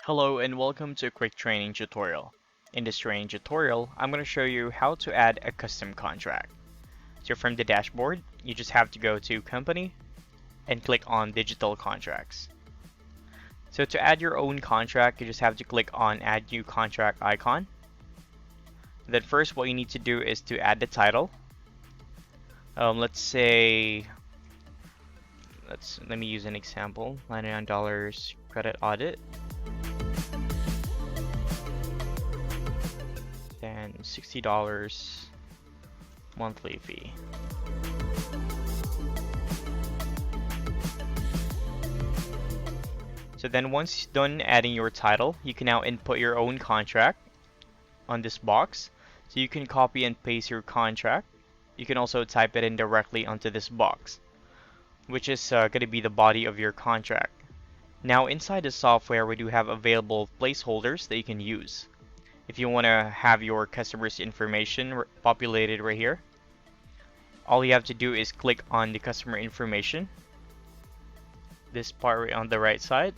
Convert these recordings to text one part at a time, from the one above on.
Hello and welcome to a quick training tutorial. In this training tutorial, I'm going to show you how to add a custom contract. So from the dashboard, you just have to go to Company and click on Digital Contracts. So to add your own contract, you just have to click on Add New Contract icon. Then first what you need to do is to add the title. Let's say, let me use an example, $99 credit audit. And $60 monthly fee. So then once done adding your title, you can now input your own contract on this box. So you can copy and paste your contract. You can also type it in directly onto this box, which is going to be the body of your contract. Now inside the software, we do have available placeholders that you can use. If you want to have your customer's information populated right here, all you have to do is click on the customer information, this part right on the right side,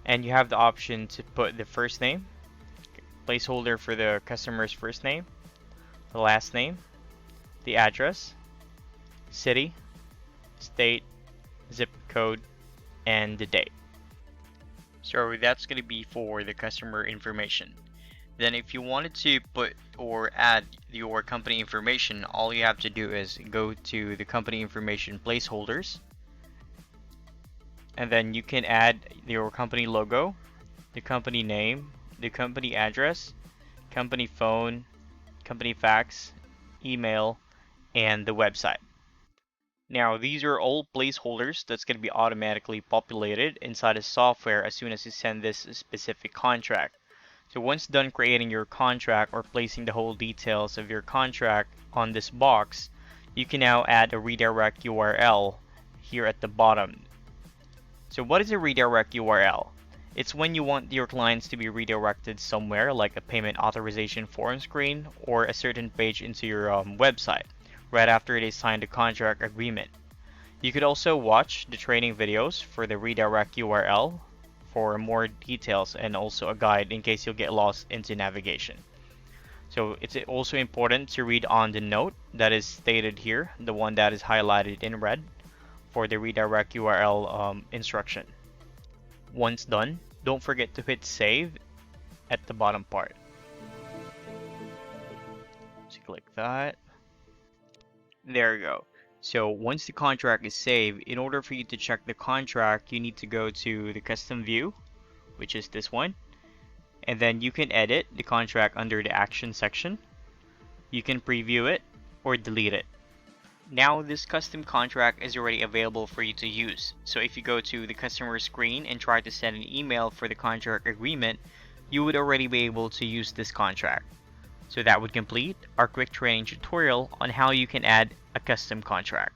and you have the option to put the first name, placeholder for the customer's first name, the last name, the address, city, state, zip code, and the date. So that's going to be for the customer information. Then if you wanted to put or add your company information, all you have to do is go to the company information placeholders, and then you can add your company logo, the company name, the company address, company phone, company fax, email, and the website. Now these are all placeholders that's going to be automatically populated inside the software as soon as you send this specific contract. So once done creating your contract or placing the whole details of your contract on this box, you can now add a redirect URL here at the bottom. So what is a redirect URL? It's when you want your clients to be redirected somewhere, like a payment authorization form screen or a certain page into your website right after they sign the contract agreement. You could also watch the training videos for the redirect URL for more details and also a guide in case you'll get lost into navigation. So it's also important to read on the note that is stated here, the one that is highlighted in red for the redirect URL instruction. Once done, don't forget to hit save at the bottom part. So click that. There you go. So once the contract is saved, in order for you to check the contract, you need to go to the custom view, which is this one, and then you can edit the contract under the action section. You can preview it or delete it. Now this custom contract is already available for you to use. So if you go to the customer screen and try to send an email for the contract agreement, you would already be able to use this contract. So that would complete our quick training tutorial on how you can add a custom contract.